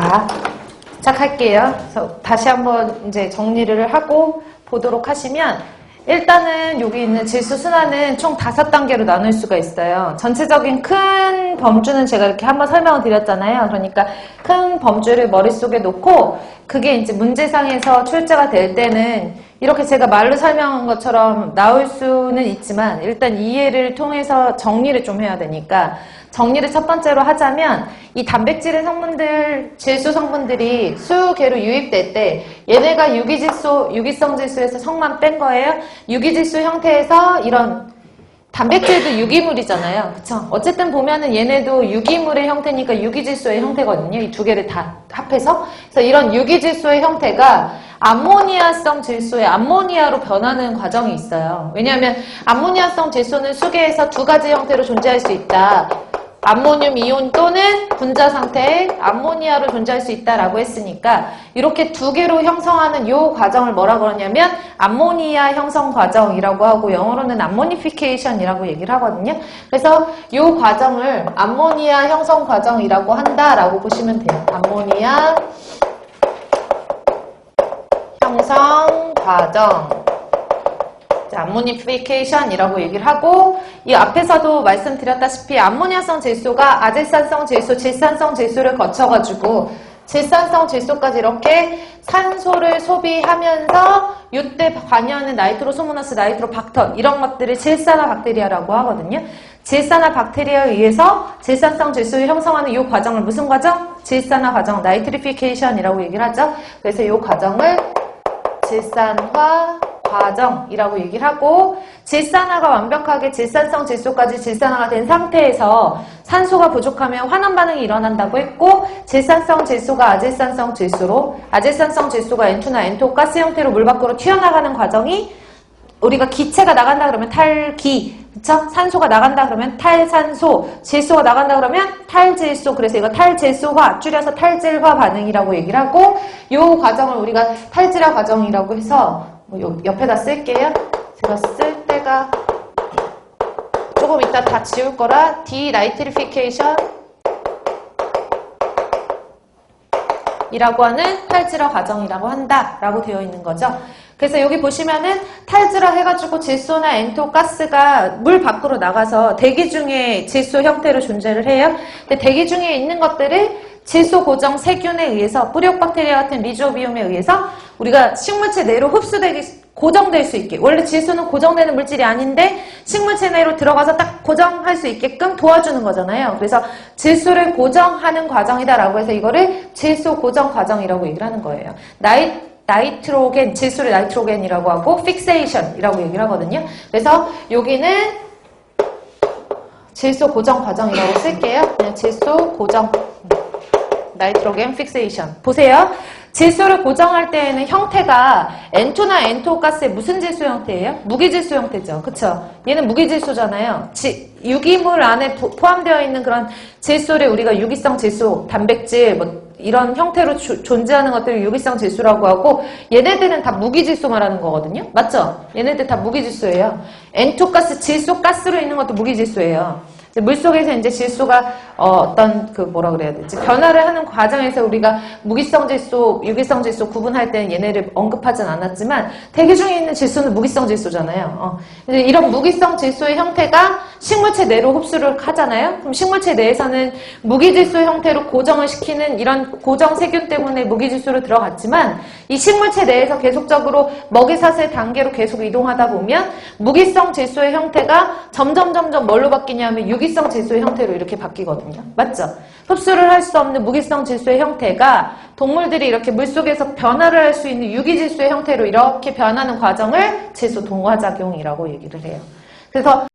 자, 시작할게요. 그래서 다시 한번 이제 정리를 하고 보도록 하시면, 일단은 여기 있는 질소 순환은 총 5단계로 나눌 수가 있어요. 전체적인 큰 범주는 제가 이렇게 한번 설명을 드렸잖아요. 그러니까 큰 범주를 머릿속에 놓고 그게 이제 문제상에서 출제가 될 때는 이렇게 제가 말로 설명한 것처럼 나올 수는 있지만 일단 이해를 통해서 정리를 좀 해야 되니까 정리를 첫 번째로 하자면 이 단백질의 성분들, 질소 성분들이 수계로 유입될 때 얘네가 유기성 질소에서 성만 뺀 거예요. 유기질소 형태에서 이런 단백질도 유기물이잖아요. 그쵸? 어쨌든 보면은 얘네도 유기물의 형태니까 유기질소의 형태거든요. 이 두 개를 다 합해서. 그래서 이런 유기질소의 형태가 암모니아성 질소의 암모니아로 변하는 과정이 있어요. 왜냐하면 암모니아성 질소는 수계에서 두 가지 형태로 존재할 수 있다. 암모늄 이온 또는 분자 상태의 암모니아로 존재할 수 있다라고 했으니까 이렇게 두 개로 형성하는 이 과정을 뭐라고 그러냐면 암모니아 형성 과정이라고 하고 영어로는 암모니피케이션이라고 얘기를 하거든요. 그래서 이 과정을 암모니아 형성 과정이라고 한다라고 보시면 돼요. 암모니아 형성 과정. 암모니피케이션이라고 얘기를 하고 이 앞에서도 말씀드렸다시피 암모니아성 질소가 아질산성 질소, 질산성 질소를 거쳐가지고 질산성 질소까지 이렇게 산소를 소비하면서 이때 관여하는 나이트로소모나스, 나이트로박터 이런 것들을 질산화박테리아라고 하거든요. 질산화박테리아에 의해서 질산성 질소를 형성하는 이 과정을 무슨 과정? 질산화 과정, 나이트리피케이션이라고 얘기를 하죠. 그래서 이 과정을 질산화 과정이라고 얘기를 하고 질산화가 완벽하게 질산성 질소까지 질산화가 된 상태에서 산소가 부족하면 환원 반응이 일어난다고 했고 질산성 질소가 아질산성 질소로 아질산성 질소가 N2나 N2 가스 형태로 물 밖으로 튀어나가는 과정이 우리가 기체가 나간다 그러면 탈기, 그쵸? 산소가 나간다 그러면 탈산소, 질소가 나간다 그러면 탈질소. 그래서 이거 탈질소화, 줄여서 탈질화 반응이라고 얘기를 하고 이 과정을 우리가 탈질화 과정이라고 해서 옆에다 쓸게요. 제가 쓸 때가 조금 이따 다 지울 거라 디나이트리피케이션 이라고 하는 탈질화 과정이라고 한다라고 되어 있는 거죠. 그래서 여기 보시면은 탈질화 해가지고 질소나 N2 가스가 물 밖으로 나가서 대기 중에 질소 형태로 존재를 해요. 근데 대기 중에 있는 것들을 질소 고정 세균에 의해서 뿌리옥박테리아 같은 리조비움에 의해서 우리가 식물체 내로 고정될 수 있게, 원래 질소는 고정되는 물질이 아닌데 식물체 내로 들어가서 딱 고정할 수 있게끔 도와주는 거잖아요. 그래서 질소를 고정하는 과정이다라고 해서 이거를 질소 고정 과정이라고 얘기를 하는 거예요. 나이트로겐, 질소를 나이트로겐이라고 하고 픽세이션이라고 얘기를 하거든요. 그래서 여기는 질소 고정 과정이라고 쓸게요. 그냥 질소 고정 나이트로겐 픽세이션. 보세요. 질소를 고정할 때에는 형태가 N2나 N2 가스의 무슨 질소 형태예요? 무기질소 형태죠. 그쵸? 얘는 무기질소잖아요. 유기물 안에 포함되어 있는 그런 질소를 우리가 유기성 질소, 단백질 뭐 이런 형태로 존재하는 것들을 유기성 질소라고 하고 얘네들은 다 무기질소 말하는 거거든요. 맞죠? 얘네들 다 무기질소예요. N2 가스, 질소 가스로 있는 것도 무기질소예요. 물속에서 이제 질소가 어떤 뭐라 그래야 되지? 변화를 하는 과정에서 우리가 무기성 질소, 유기성 질소 구분할 때는 얘네를 언급하진 않았지만 대기 중에 있는 질소는 무기성 질소잖아요. 이런 무기성 질소의 형태가 식물체 내로 흡수를 하잖아요. 그럼 식물체 내에서는 무기질소 형태로 고정을 시키는 이런 고정 세균 때문에 무기질소로 들어갔지만 이 식물체 내에서 계속적으로 먹이사슬 단계로 계속 이동하다 보면 무기성 질소의 형태가 점점 뭘로 바뀌냐면 유기성 질소의 형태로 이렇게 바뀌거든요. 맞죠? 흡수를 할 수 없는 무기성 질소의 형태가 동물들이 이렇게 물속에서 변화를 할 수 있는 유기질소의 형태로 이렇게 변하는 과정을 질소 동화작용이라고 얘기를 해요. 그래서